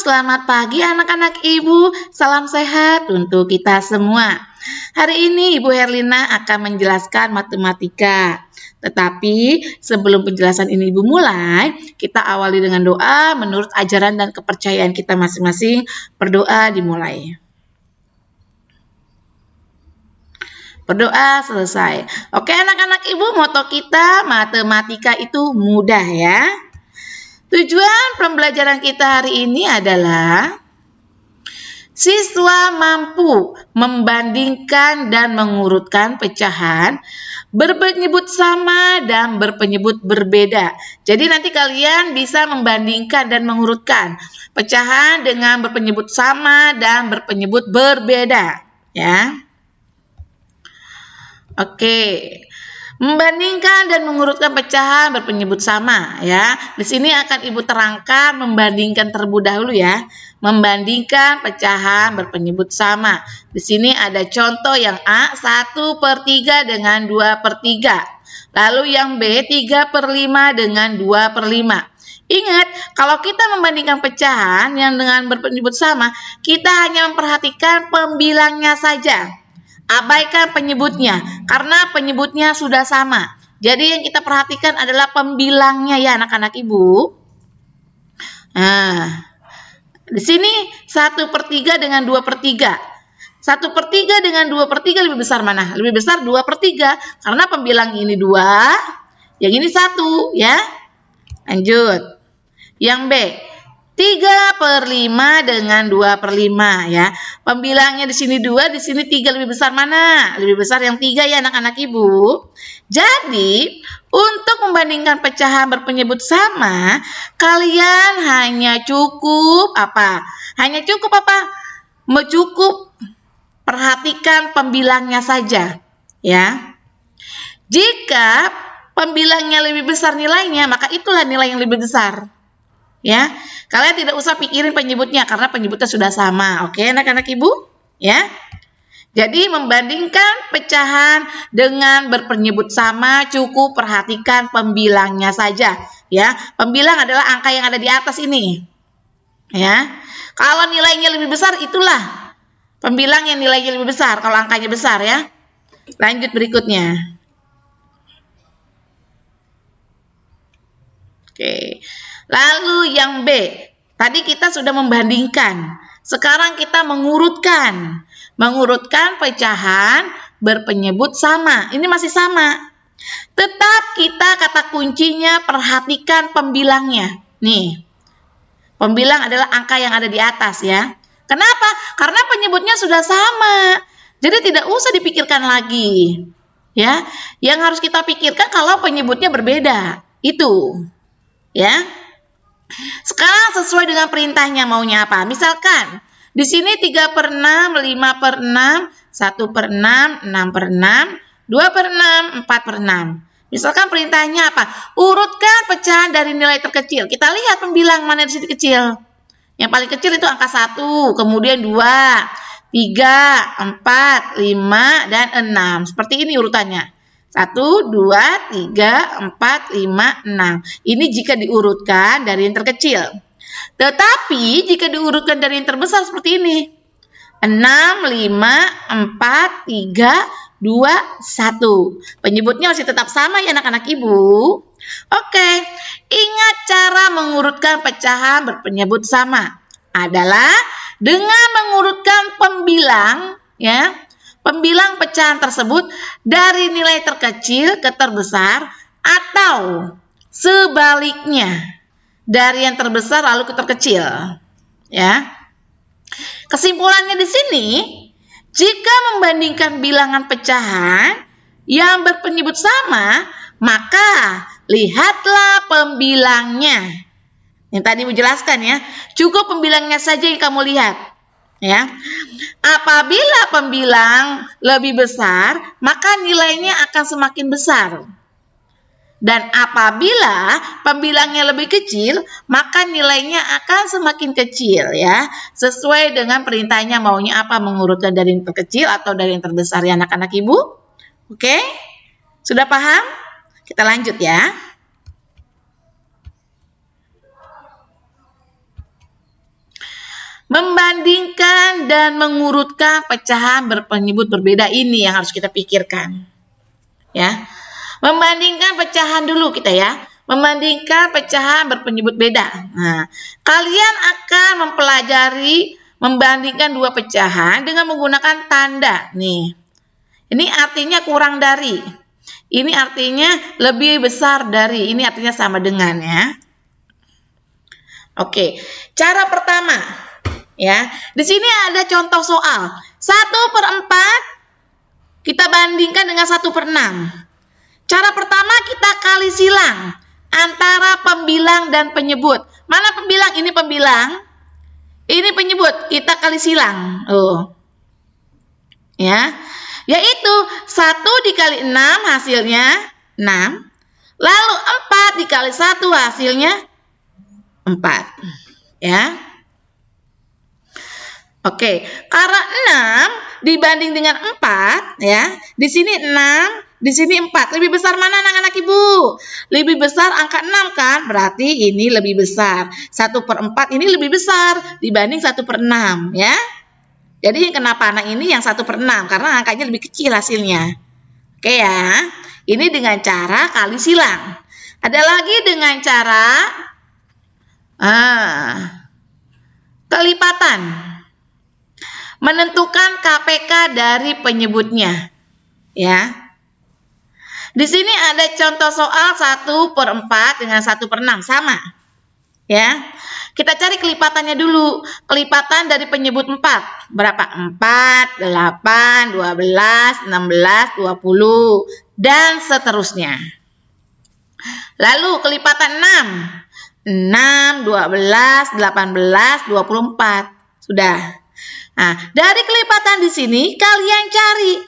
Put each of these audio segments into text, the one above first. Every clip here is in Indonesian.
selamat pagi anak-anak ibu. Salam sehat untuk kita semua. Hari ini Ibu Herlina akan menjelaskan matematika. Tetapi sebelum penjelasan ini Ibu mulai, kita awali dengan doa menurut ajaran dan kepercayaan kita masing-masing. Berdoa dimulai. Berdoa selesai. Oke anak-anak ibu, moto kita matematika itu mudah ya. Tujuan pembelajaran kita hari ini adalah siswa mampu membandingkan dan mengurutkan pecahan berpenyebut sama dan berpenyebut berbeda. Jadi nanti kalian bisa membandingkan dan mengurutkan pecahan dengan berpenyebut sama dan berpenyebut berbeda ya. Oke. Membandingkan dan mengurutkan pecahan berpenyebut sama ya. Di sini akan Ibu terangkan membandingkan terlebih dahulu ya. Membandingkan pecahan berpenyebut sama. Di sini ada contoh yang A 1/3 dengan 2/3. Lalu yang B 3/5 dengan 2/5. Ingat, kalau kita membandingkan pecahan yang dengan berpenyebut sama, kita hanya memperhatikan pembilangnya saja. Abaikan penyebutnya, karena penyebutnya sudah sama. Jadi yang kita perhatikan adalah pembilangnya ya anak-anak ibu. Nah, di sini 1/3 dengan 2/3. 1/3 dengan 2/3 lebih besar mana? Lebih besar 2/3, karena pembilang ini 2, yang ini 1 ya. Lanjut. Yang B. 3/5 dengan 2/5 ya. Pembilangnya di sini 2, di sini 3, lebih besar mana? Lebih besar yang 3 ya anak-anak ibu. Jadi, untuk membandingkan pecahan berpenyebut sama, kalian hanya cukup apa? Cukup perhatikan pembilangnya saja ya. Jika pembilangnya lebih besar nilainya, maka itulah nilai yang lebih besar. Ya, kalian tidak usah pikirin penyebutnya karena penyebutnya sudah sama. Oke, anak-anak ibu, ya. Jadi membandingkan pecahan dengan berpenyebut sama, cukup perhatikan pembilangnya saja. Ya, pembilang adalah angka yang ada di atas ini. Ya, kalau nilainya lebih besar, itulah pembilang yang nilainya lebih besar. Kalau angkanya besar, ya. Lanjut berikutnya. Oke. Lalu yang B, tadi kita sudah membandingkan. Sekarang kita mengurutkan. Mengurutkan pecahan berpenyebut sama. Ini masih sama. Tetap kita kata kuncinya perhatikan pembilangnya. Nih, pembilang adalah angka yang ada di atas ya. Kenapa? Karena penyebutnya sudah sama. Jadi tidak usah dipikirkan lagi. Ya, yang harus kita pikirkan kalau penyebutnya berbeda. Itu. Ya. Sekarang sesuai dengan perintahnya maunya apa? Misalkan di sini 3/6, 5/6, 1/6, 6/6, 2/6, 4/6. Misalkan perintahnya apa? Urutkan pecahan dari nilai terkecil. Kita lihat pembilang mana di sini kecil. Yang paling kecil itu angka 1, kemudian 2, 3, 4, 5, dan 6. Seperti ini urutannya. 1, 2, 3, 4, 5, 6. Ini jika diurutkan dari yang terkecil. Tetapi jika diurutkan dari yang terbesar seperti ini. 6, 5, 4, 3, 2, 1. Penyebutnya masih tetap sama ya anak-anak ibu. Oke, ingat cara mengurutkan pecahan berpenyebut sama. Adalah dengan mengurutkan pembilang ya. Pembilang pecahan tersebut dari nilai terkecil ke terbesar atau sebaliknya dari yang terbesar lalu ke terkecil. Ya. Kesimpulannya di sini, jika membandingkan bilangan pecahan yang berpenyebut sama, maka lihatlah pembilangnya. Yang tadi menjelaskan ya, cukup pembilangnya saja yang kamu lihat. Ya, apabila pembilang lebih besar, maka nilainya akan semakin besar. Dan apabila pembilangnya lebih kecil, maka nilainya akan semakin kecil ya. Sesuai dengan perintahnya maunya apa, mengurutkan dari yang terkecil atau dari yang terbesar ya anak-anak ibu. Oke? Sudah paham? Kita lanjut ya. membandingkan dan mengurutkan pecahan berpenyebut berbeda ini yang harus kita pikirkan. Ya. Membandingkan pecahan dulu kita ya. Membandingkan pecahan berpenyebut beda. Nah, kalian akan mempelajari membandingkan dua pecahan dengan menggunakan tanda nih. Ini artinya kurang dari. Ini artinya lebih besar dari. Ini artinya sama dengan ya. Oke, cara pertama ya. Di sini ada contoh soal. 1/4 kita bandingkan dengan 1/6. Cara pertama kita kali silang antara pembilang dan penyebut. Mana pembilang? Ini pembilang. Ini penyebut. Kita kali silang. Ya. Yaitu 1 dikali 6 hasilnya 6. Lalu 4 dikali 1 hasilnya 4. Ya. Oke, karena 6 dibanding dengan 4 ya. Di sini 6, di sini 4. Lebih besar mana anak-anak Ibu? Lebih besar angka 6 kan? Berarti ini lebih besar. 1/4 ini lebih besar dibanding 1/6 ya. Jadi kenapa anak ini yang 1/6? Karena angkanya lebih kecil hasilnya. Oke ya. Ini dengan cara kali silang. Ada lagi dengan cara kelipatan. Menentukan KPK dari penyebutnya. Ya. Di sini ada contoh soal 1/4 dengan 1/6 sama. Ya. Kita cari kelipatannya dulu. Kelipatan dari penyebut 4. Berapa? 4, 8, 12, 16, 20 dan seterusnya. Lalu kelipatan 6. 6, 12, 18, 24. Sudah. Nah, dari kelipatan di sini kalian cari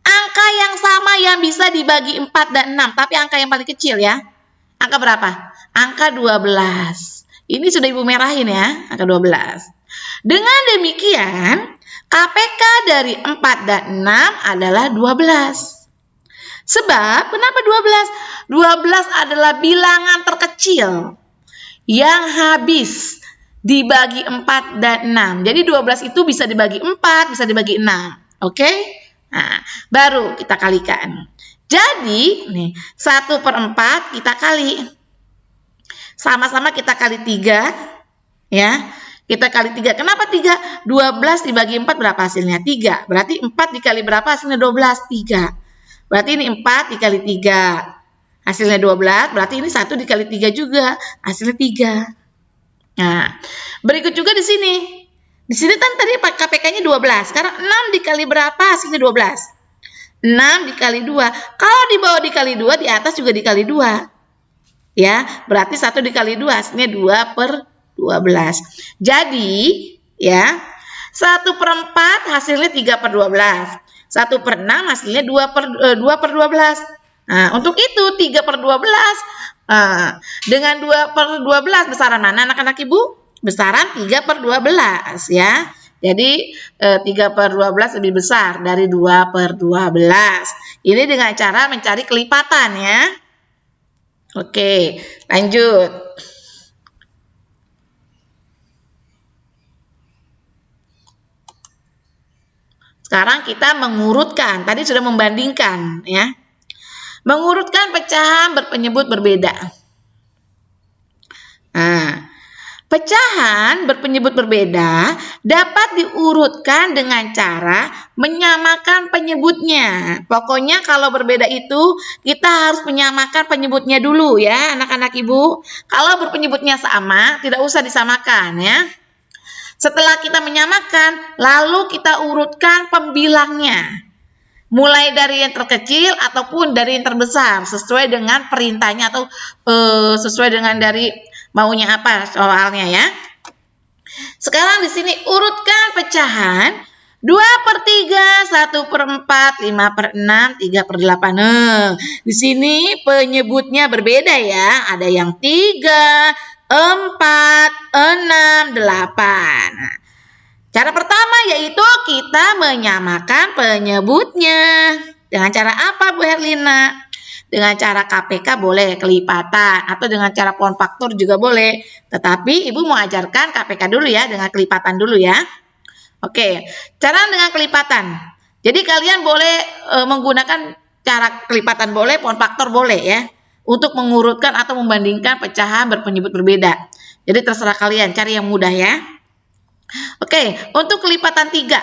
angka yang sama yang bisa dibagi 4 dan 6, tapi angka yang paling kecil ya. Angka berapa? Angka 12. Ini sudah Ibu merahin ya, angka 12. Dengan demikian, KPK dari 4 dan 6 adalah 12. Sebab, kenapa 12? 12 adalah bilangan terkecil yang habis dibagi 4 dan 6. Jadi 12 itu bisa dibagi 4, bisa dibagi 6. Oke? Nah, baru kita kalikan. Jadi, nih, 1/4 kita kali. Sama-sama kita kali 3. Ya. Kita kali 3. Kenapa 3? 12 dibagi 4 berapa hasilnya? 3. Berarti 4 dikali berapa hasilnya? 12. 3. Berarti ini 4 dikali 3. Hasilnya 12. Berarti ini 1 dikali 3 juga. Hasilnya 3. Nah, berikut juga di sini. Di sini kan tadi KPK-nya 12. Sekarang 6 dikali berapa? Hasilnya 12. 6 dikali 2. Kalau di bawah dikali 2, di atas juga dikali 2. Ya, berarti 1 dikali 2 hasilnya 2/12. Jadi, ya, 1/4 hasilnya 3/12. 1/6 hasilnya 2/12. Nah, untuk itu 3/12 dengan 2/12 besaran mana anak-anak Ibu? Besaran 3/12 ya. Jadi 3/12 lebih besar dari 2/12. Ini dengan cara mencari kelipatan ya. Oke, lanjut. Sekarang kita mengurutkan. Tadi sudah membandingkan ya. Mengurutkan pecahan berpenyebut berbeda. Nah, pecahan berpenyebut berbeda dapat diurutkan dengan cara menyamakan penyebutnya. Pokoknya kalau berbeda itu kita harus menyamakan penyebutnya dulu ya anak-anak Ibu. Kalau berpenyebutnya sama tidak usah disamakan ya. Setelah kita menyamakan lalu kita urutkan pembilangnya. Mulai dari yang terkecil ataupun dari yang terbesar sesuai dengan perintahnya atau sesuai dengan dari maunya apa soalnya ya. Sekarang di sini urutkan pecahan 2/3, 1/4, 5/6, 3/8. Di sini penyebutnya berbeda ya. Ada yang 3, 4, 6, 8. Nah, cara pertama yaitu kita menyamakan penyebutnya. Dengan cara apa Bu Herlina? Dengan cara KPK boleh, kelipatan, atau dengan cara pohon faktor juga boleh. Tetapi Ibu mau ajarkan KPK dulu ya, dengan kelipatan dulu ya. Oke, cara dengan kelipatan. Jadi kalian boleh menggunakan cara kelipatan boleh, pohon faktor boleh ya. Untuk mengurutkan atau membandingkan pecahan berpenyebut berbeda. Jadi terserah kalian, cari yang mudah ya. Oke, untuk kelipatan 3.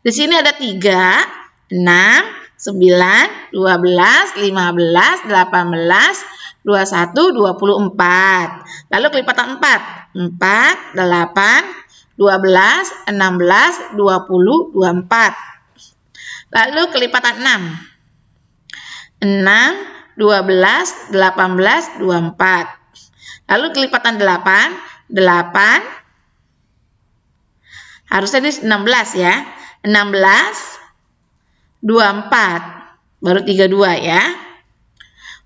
Di sini ada 3, 6, 9, 12, 15, 18, 21, 24. Lalu kelipatan 4. 4, 8, 12, 16, 20, 24. Lalu kelipatan 6. 6, 12, 18, 24. Lalu kelipatan 8. 8, harusnya ini 16 ya. 16, 24, baru 32 ya.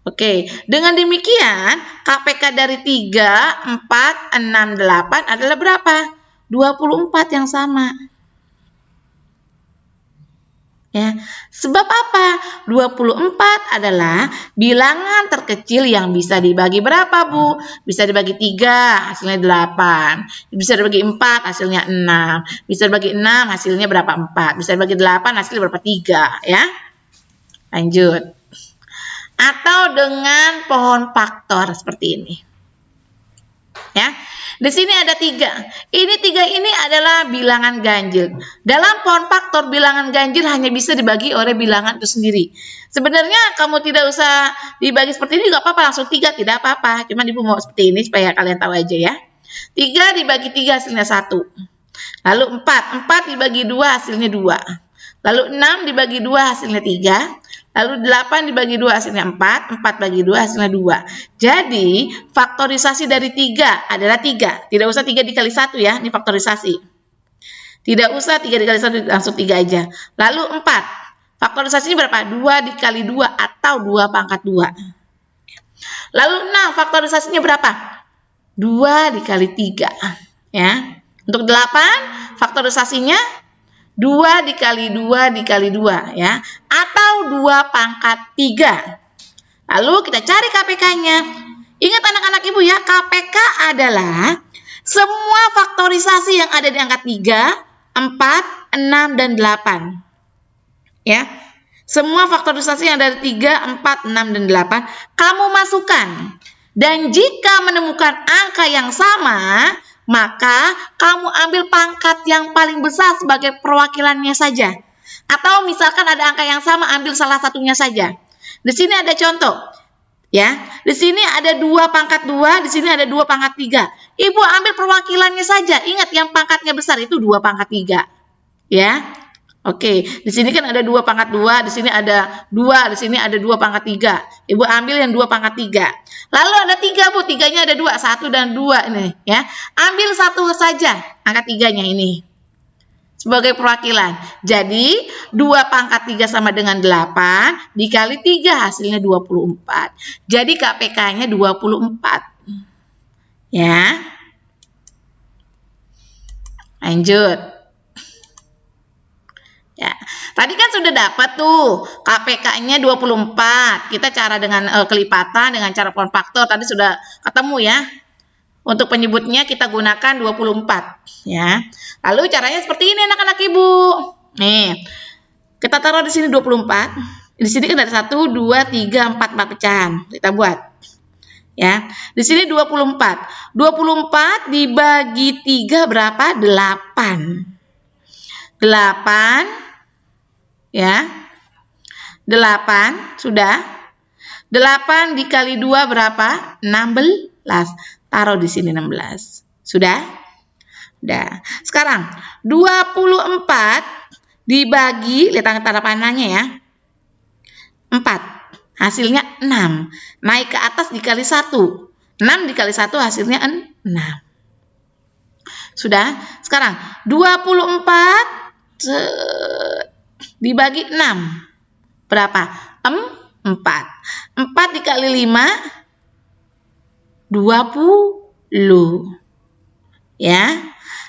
Oke, dengan demikian KPK dari 3, 4, 6, 8 adalah berapa? 24 yang sama. Ya, sebab apa? 24 adalah bilangan terkecil yang bisa dibagi berapa, Bu? Bisa dibagi 3, hasilnya 8. Bisa dibagi 4, hasilnya 6. Bisa dibagi 6, hasilnya berapa? 4. Bisa dibagi 8, hasilnya berapa? 3, ya. Lanjut. Atau dengan pohon faktor seperti ini. Ya. Di sini ada 3. Ini 3 ini adalah bilangan ganjil. Dalam pohon faktor bilangan ganjil hanya bisa dibagi oleh bilangan itu sendiri. Sebenarnya kamu tidak usah dibagi seperti ini juga apa-apa, langsung 3 tidak apa-apa. Cuma Ibu mau seperti ini supaya kalian tahu aja ya. 3 dibagi 3 hasilnya 1. Lalu 4, 4 dibagi 2 hasilnya 2. Lalu 6 dibagi 2 hasilnya 3. Lalu 8 dibagi 2 hasilnya 4, 4 bagi 2 hasilnya 2. Jadi, faktorisasi dari 3 adalah 3. Tidak usah 3 dikali 1 ya, ini faktorisasi. Tidak usah 3 dikali 1, langsung 3 aja. Lalu 4, faktorisasinya berapa? 2 dikali 2 atau 2 pangkat 2. Lalu 6, faktorisasinya berapa? 2 dikali 3. Ya. Untuk 8, faktorisasinya 2 dikali 2 dikali 2 ya, atau 2 pangkat 3. Lalu kita cari KPK-nya. Ingat anak-anak Ibu ya, KPK adalah semua faktorisasi yang ada di angka 3, 4, 6, dan 8. Ya. Semua faktorisasi yang ada di 3, 4, 6, dan 8 kamu masukkan. Dan jika menemukan angka yang sama, maka kamu ambil pangkat yang paling besar sebagai perwakilannya saja. Atau misalkan ada angka yang sama, ambil salah satunya saja. Di sini ada contoh. Ya, di sini ada 2 pangkat 2, di sini ada 2 pangkat 3. Ibu ambil perwakilannya saja. Ingat yang pangkatnya besar itu 2 pangkat 3. Ya. Oke, di sini kan ada 2 pangkat 2, di sini ada 2, di sini ada 2 pangkat 3. Ibu ambil yang 2 pangkat 3. Lalu ada 3, Bu. 3-nya ada 2, 1 dan 2 ini, ya. Ambil satu saja, angka 3-nya ini. Sebagai perwakilan. Jadi, 2 pangkat 3 sama dengan 8, dikali 3 hasilnya 24. Jadi KPK-nya 24. Ya. Lanjut. Ya, tadi kan sudah dapat tuh KPK-nya 24. Kita cara dengan kelipatan dengan cara pohon faktor tadi sudah ketemu ya. Untuk penyebutnya kita gunakan 24 ya. Lalu caranya seperti ini anak-anak Ibu. Nih. Kita taruh di sini 24. Di sini kan ada 1 2 3 4 pecahan. Kita buat. Ya. Di sini 24. 24 dibagi 3 berapa? 8. 8 ya, 8 sudah. 8 dikali 2 berapa? 16. Taruh di sini 16. Sudah? Udah. Sekarang 24 dibagi, lihat tanda panahnya ya. 4. Hasilnya 6. Naik ke atas dikali 1. 6 dikali 1 hasilnya 6. Sudah? Sekarang 24 dibagi 6. Berapa? 4. 4 dikali 5, 20. Ya.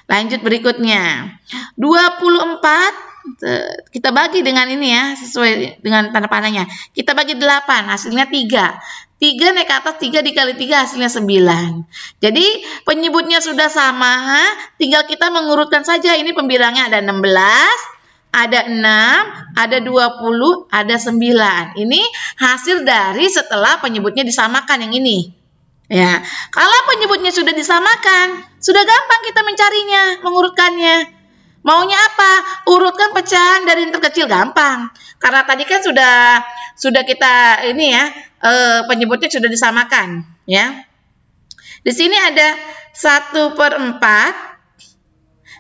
Lanjut berikutnya. 24 Kita bagi dengan ini ya, sesuai dengan tanda panahnya. Kita bagi 8, hasilnya 3. 3 naik ke atas, 3 dikali 3 hasilnya 9. Jadi penyebutnya sudah sama, tinggal kita mengurutkan saja. Ini pembilangnya ada 16, ada 6, ada 20, ada 9. Ini hasil dari setelah penyebutnya disamakan yang ini. Ya, kalau penyebutnya sudah disamakan, sudah gampang kita mencarinya, mengurutkannya. Maunya apa? Urutkan pecahan dari yang terkecil, gampang. Karena tadi kan sudah kita ini ya, penyebutnya sudah disamakan, ya. Di sini ada 1/4.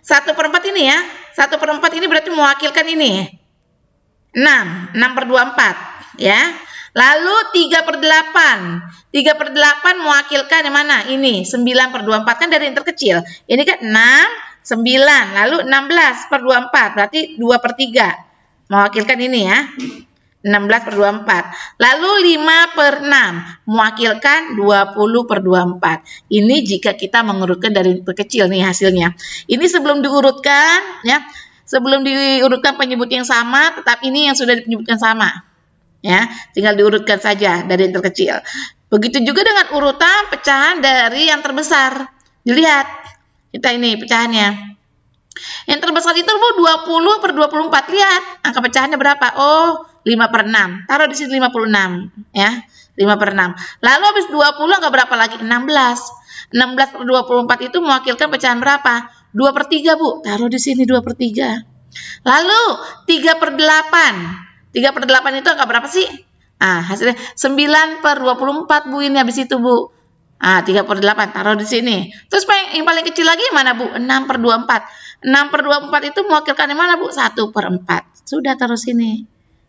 1/4 ini ya. 1/4 ini berarti mewakilkan ini. 6/24, ya. Lalu 3/8. 3/8 mewakilkan yang mana? Ini 9/24 kan dari yang terkecil. Ini kan 6, 9, lalu 16/24 berarti 2/3. Mewakilkan ini ya. 16/24. Lalu 5/6 mewakilkan 20/24. Ini jika kita mengurutkan dari terkecil nih hasilnya. Ini sebelum diurutkan ya. Sebelum diurutkan penyebut yang sama, tetap ini yang sudah disebutkan sama. Ya, tinggal diurutkan saja dari yang terkecil. Begitu juga dengan urutan pecahan dari yang terbesar. Dilihat, kita ini pecahannya. Yang terbesar itu 20/24. Lihat, angka pecahannya berapa? Oh, 5/6. Taruh di sini 56, ya. 5/6. Lalu habis 20 angka berapa lagi? 16. 16/24 itu mewakilkan pecahan berapa? 2/3, Bu. Taruh di sini 2/3. Lalu 3/8. 3/8 itu angka berapa sih? Hasilnya 9/24, Bu. Ini habis itu, Bu. 3/8 taruh di sini. Terus yang paling kecil lagi mana, Bu? 6/24. 6/24 itu mewakilkan yang mana, Bu? 1/4. Sudah taruh sini.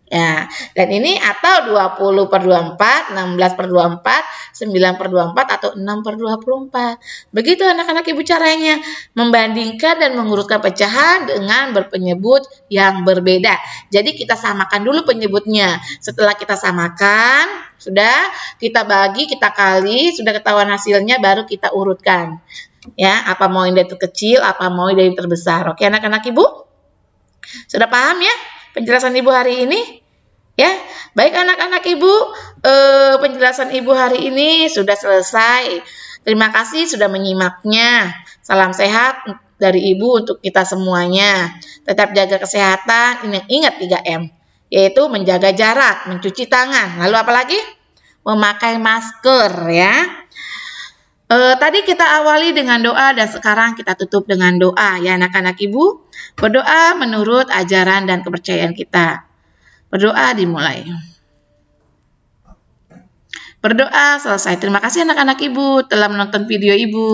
Ya, dan ini atau 20/24, 16/24, 9/24 atau 6/24. Begitu anak-anak Ibu caranya membandingkan dan mengurutkan pecahan dengan berpenyebut yang berbeda. Jadi kita samakan dulu penyebutnya. Setelah kita samakan, sudah kita bagi, kita kali, sudah ketahuan hasilnya baru kita urutkan. Ya, apa mau yang dari terkecil, apa mau yang dari terbesar. Oke, anak-anak Ibu? Sudah paham ya penjelasan Ibu hari ini? Ya, baik anak-anak Ibu, penjelasan Ibu hari ini sudah selesai. Terima kasih sudah menyimaknya. Salam sehat dari Ibu untuk kita semuanya. Tetap jaga kesehatan, ingat 3M, yaitu menjaga jarak, mencuci tangan, lalu apa lagi? Memakai masker ya. Tadi kita awali dengan doa dan sekarang kita tutup dengan doa ya anak-anak Ibu. Berdoa menurut ajaran dan kepercayaan kita. Berdoa dimulai. Berdoa selesai. Terima kasih anak-anak Ibu telah menonton video Ibu.